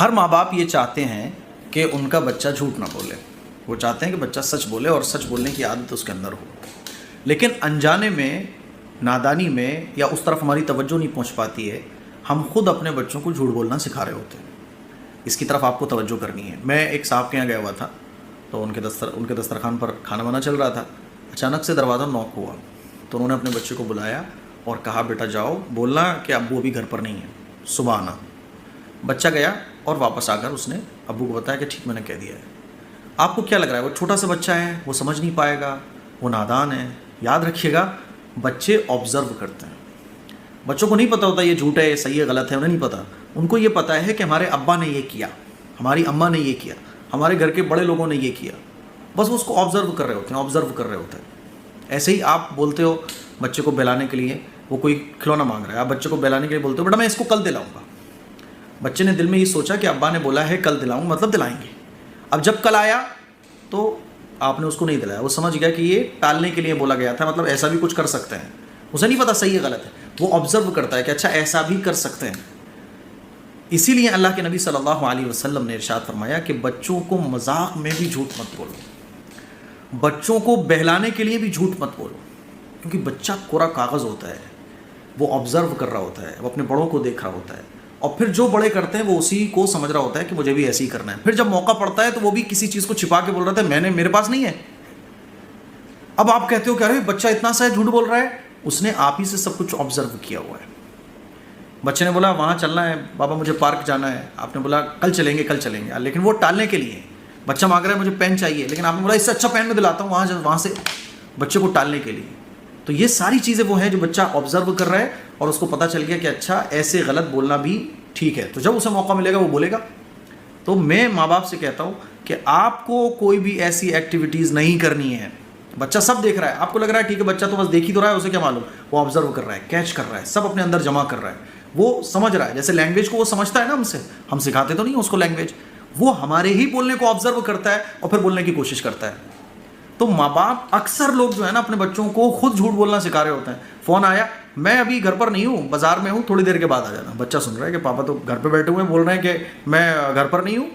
ہر ماں باپ یہ چاہتے ہیں کہ ان کا بچہ جھوٹ نہ بولے، وہ چاہتے ہیں کہ بچہ سچ بولے اور سچ بولنے کی عادت اس کے اندر ہو، لیکن انجانے میں، نادانی میں یا اس طرف ہماری توجہ نہیں پہنچ پاتی ہے، ہم خود اپنے بچوں کو جھوٹ بولنا سکھا رہے ہوتے ہیں۔ اس کی طرف آپ کو توجہ کرنی ہے۔ میں ایک صاحب کے یہاں گیا ہوا تھا، تو ان کے دسترخوان پر کھانا وانا چل رہا تھا، اچانک سے دروازہ نوک ہوا، تو انہوں نے اپنے بچے کو بلایا اور کہا بیٹا جاؤ، بولنا کہ ابو ابھی گھر پر نہیں ہے، صبح آنا۔ بچہ گیا اور واپس آ کر اس نے ابو کو بتایا کہ ٹھیک میں نے کہہ دیا ہے۔ آپ کو کیا لگ رہا ہے وہ چھوٹا سا بچہ ہے، وہ سمجھ نہیں پائے گا، وہ نادان ہے؟ یاد رکھیے گا، بچے آبزرو کرتے ہیں۔ بچوں کو نہیں پتہ ہوتا یہ جھوٹ ہے، یہ صحیح ہے، غلط ہے، انہیں نہیں پتہ۔ ان کو یہ پتہ ہے کہ ہمارے ابا نے یہ کیا، ہماری اماں نے یہ کیا، ہمارے گھر کے بڑے لوگوں نے یہ کیا، بس وہ اس کو آبزرو کر رہے ہوتے ہیں، آبزرو کر رہے ہوتے ہیں۔ ایسے ہی آپ بولتے ہو بچے کو بہلانے کے لیے، وہ کوئی کھلونا مانگ رہا ہے، آپ بچے کو بہلانے کے لیے بولتے ہو بیٹا میں اس کو کل دلاؤں گا۔ بچے نے دل میں یہ سوچا کہ ابا نے بولا ہے کل دلاؤں، مطلب دلائیں گے۔ اب جب کل آیا تو آپ نے اس کو نہیں دلایا، وہ سمجھ گیا کہ یہ ٹالنے کے لیے بولا گیا تھا، مطلب ایسا بھی کچھ کر سکتے ہیں۔ اسے نہیں پتا صحیح ہے غلط ہے، وہ آبزرو کرتا ہے کہ اچھا ایسا بھی کر سکتے ہیں۔ اسی لیے اللہ کے نبی صلی اللہ علیہ وسلم نے ارشاد فرمایا کہ بچوں کو مذاق میں بھی جھوٹ مت بولو، بچوں کو بہلانے کے لیے بھی جھوٹ مت بولو، کیونکہ بچہ کوڑا کاغذ ہوتا ہے، وہ آبزرو کر رہا ہوتا ہے، وہ اپنے بڑوں کو دیکھ رہا ہوتا ہے، اور پھر جو بڑے کرتے ہیں وہ اسی کو سمجھ رہا ہوتا ہے کہ مجھے بھی ایسے ہی کرنا ہے۔ پھر جب موقع پڑتا ہے تو وہ بھی کسی چیز کو چھپا کے بول رہا تھا میرے پاس نہیں ہے۔ اب آپ کہتے ہو کہ ارے بچہ اتنا سا جھوٹ بول رہا ہے، اس نے آپ ہی سے سب کچھ آبزرو کیا ہوا ہے۔ بچے نے بولا وہاں چلنا ہے بابا، مجھے پارک جانا ہے، آپ نے بولا کل چلیں گے، لیکن وہ ٹالنے کے لیے۔ بچہ مانگ رہا ہے مجھے پین چاہیے، لیکن آپ نے بولا اس سے اچھا پین میں دلاتا ہوں، وہاں سے بچے کو ٹالنے کے لیے۔ تو یہ ساری چیزیں وہ ہیں جو بچہ آبزرو کر رہا ہے اور اس کو پتہ چل گیا کہ اچھا ایسے غلط بولنا بھی ٹھیک ہے، تو جب اسے موقع ملے گا وہ بولے گا۔ تو میں ماں باپ سے کہتا ہوں کہ آپ کو کوئی بھی ایسی ایکٹیویٹیز نہیں کرنی ہے۔ بچہ سب دیکھ رہا ہے، آپ کو لگ رہا ہے ٹھیک ہے بچہ تو بس دیکھ ہی تو رہا ہے، اسے کیا معلوم، وہ آبزرو کر رہا ہے، کیچ کر رہا ہے، سب اپنے اندر جمع کر رہا ہے، وہ سمجھ رہا ہے۔ جیسے لینگویج کو وہ سمجھتا ہے نا ہم سکھاتے تو نہیں اس کو لینگویج، وہ ہمارے ہی بولنے کو آبزرو کرتا ہے اور پھر بولنے کی کوشش کرتا ہے۔ تو ماں باپ اکثر لوگ جو ہے نا اپنے بچوں کو خود جھوٹ بولنا سکھا رہے ہوتے ہیں۔ فون آیا، میں ابھی گھر پر نہیں ہوں، بازار میں ہوں، تھوڑی دیر کے بعد آ جانا۔ بچہ سن رہا ہے کہ پاپا تو گھر پہ بیٹھے ہوئے بول رہے ہیں کہ میں گھر پر نہیں ہوں۔